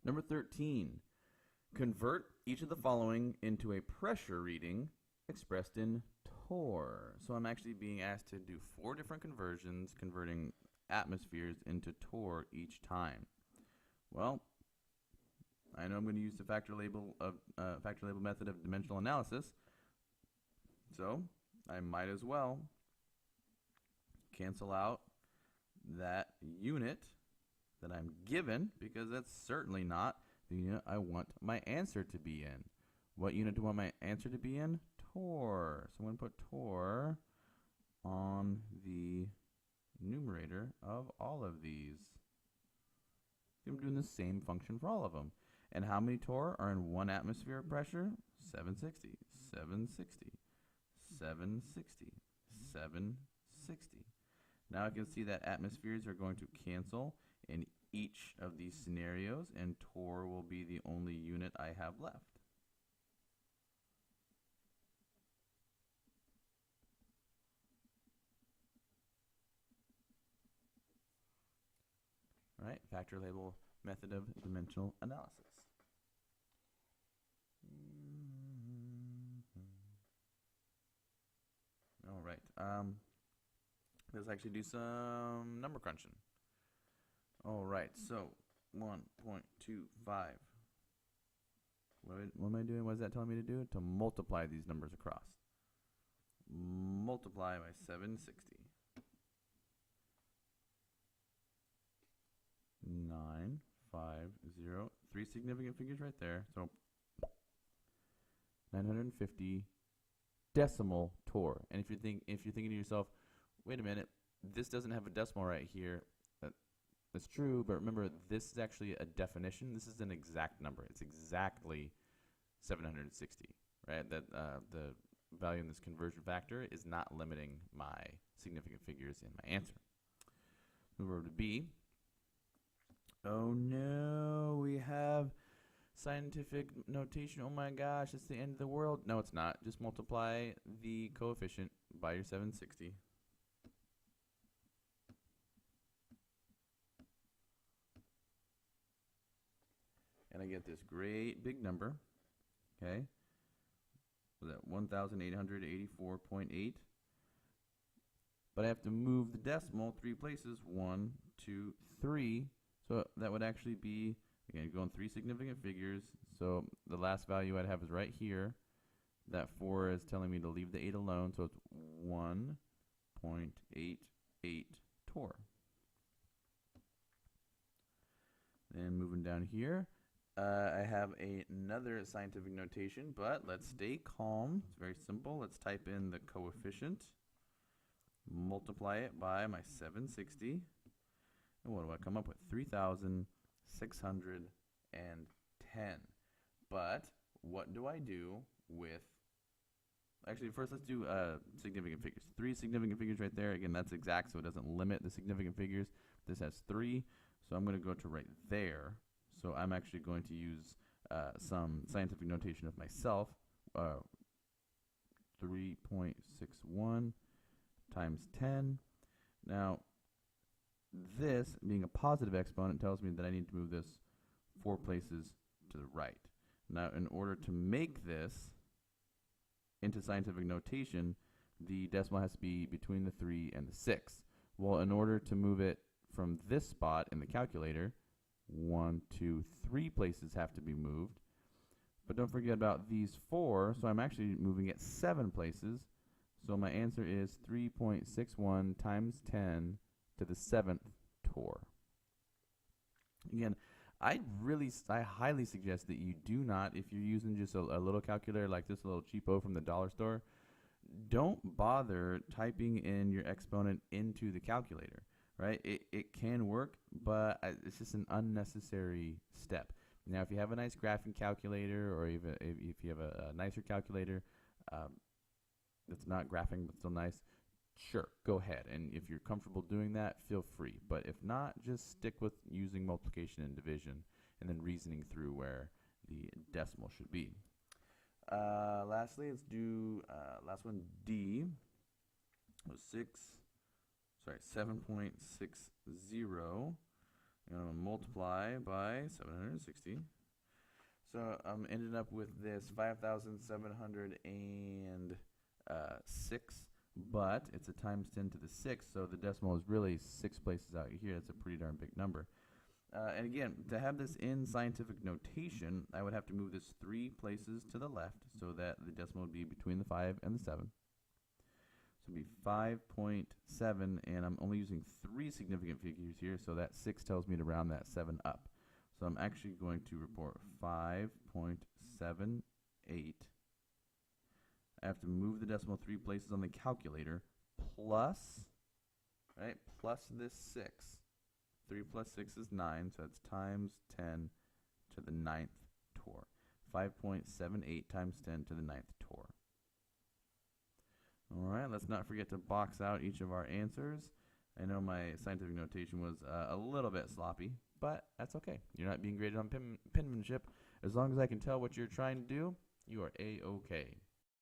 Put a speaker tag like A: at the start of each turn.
A: Number 13, convert each of the following into a pressure reading expressed in torr. So I'm actually being asked to do 4 different conversions, converting atmospheres into torr each time. Well, I know I'm going to use the factor label method of dimensional analysis, so I might as well cancel out that unit that I'm given, because that's certainly not the unit I want my answer to be in. What unit do I want my answer to be in? Torr. So I'm going to put torr on the numerator of all of these. I'm doing the same function for all of them. And how many torr are in 1 atmosphere of pressure? 760, 760, 760, 760. Now I can see that atmospheres are going to cancel in each of these scenarios, and torr will be the only unit I have left. All right, factor label method of dimensional analysis. All right, let's actually do some number crunching. All right, so 1.25. What am I doing? What is that telling me to do? To multiply these numbers across. Multiply by 760. 950. 3 significant figures right there. So 950 decimal torr. And if you're thinking to yourself, wait a minute, this doesn't have a decimal right here. That's true, but remember, this is actually a definition. This is an exact number. It's exactly 760, right? That the value in this conversion factor is not limiting my significant figures in my answer. Move over to B. Oh no, we have scientific notation. Oh my gosh, it's the end of the world. No, it's not. Just multiply the coefficient by your 760. And I get this great big number, okay? Was that 1,884.8? But I have to move the decimal 3 places, 1, 2, 3. So that would actually be, again, going 3 significant figures. So the last value I'd have is right here. That 4 is telling me to leave the 8 alone, so it's 1.88 torr. Then moving down here, I have another scientific notation, but let's stay calm. It's very simple. Let's type in the coefficient, multiply it by my 760, and what do I come up with? 3,610. But what do I do with, actually first let's do significant figures. 3 significant figures right there. Again, that's exact, so it doesn't limit the significant figures. This has 3, so I'm going to go to right there. So I'm actually going to use some scientific notation of myself. 3.61 times 10. Now, this being a positive exponent tells me that I need to move this 4 places to the right. Now, in order to make this into scientific notation, the decimal has to be between the 3 and the 6. Well, in order to move it from this spot in the calculator, 1, 2, 3 places have to be moved. But don't forget about these 4, so I'm actually moving it 7 places. So my answer is 3.61 times 10 to the 7th torr. Again, I highly suggest that you do not, if you're using just a little calculator like this, a little cheapo from the dollar store, don't bother typing in your exponent into the calculator. Right? It can work, but it's just an unnecessary step. Now, if you have a nice graphing calculator, or even if you have a nicer calculator that's not graphing but still nice, sure, go ahead. And if you're comfortable doing that, feel free. But if not, just stick with using multiplication and division, and then reasoning through where the decimal should be. Lastly, let's do last one, D. 7.60, I'm going to multiply by 760. So I'm ended up with this 5,706, but it's a times 10 to the 6, so the decimal is really 6 places out here. That's a pretty darn big number. And again, to have this in scientific notation, I would have to move this 3 places to the left so that the decimal would be between the 5 and the 7. So it would be 5.7, and I'm only using 3 significant figures here, so that 6 tells me to round that 7 up. So I'm actually going to report 5.78. I have to move the decimal 3 places on the calculator, plus this 6. 3 plus 6 is 9, so that's times 10 to the 9th torr. 5.78 times 10 to the 9th torr. All right, let's not forget to box out each of our answers. I know my scientific notation was a little bit sloppy, but that's okay. You're not being graded on penmanship. As long as I can tell what you're trying to do, you are A-OK.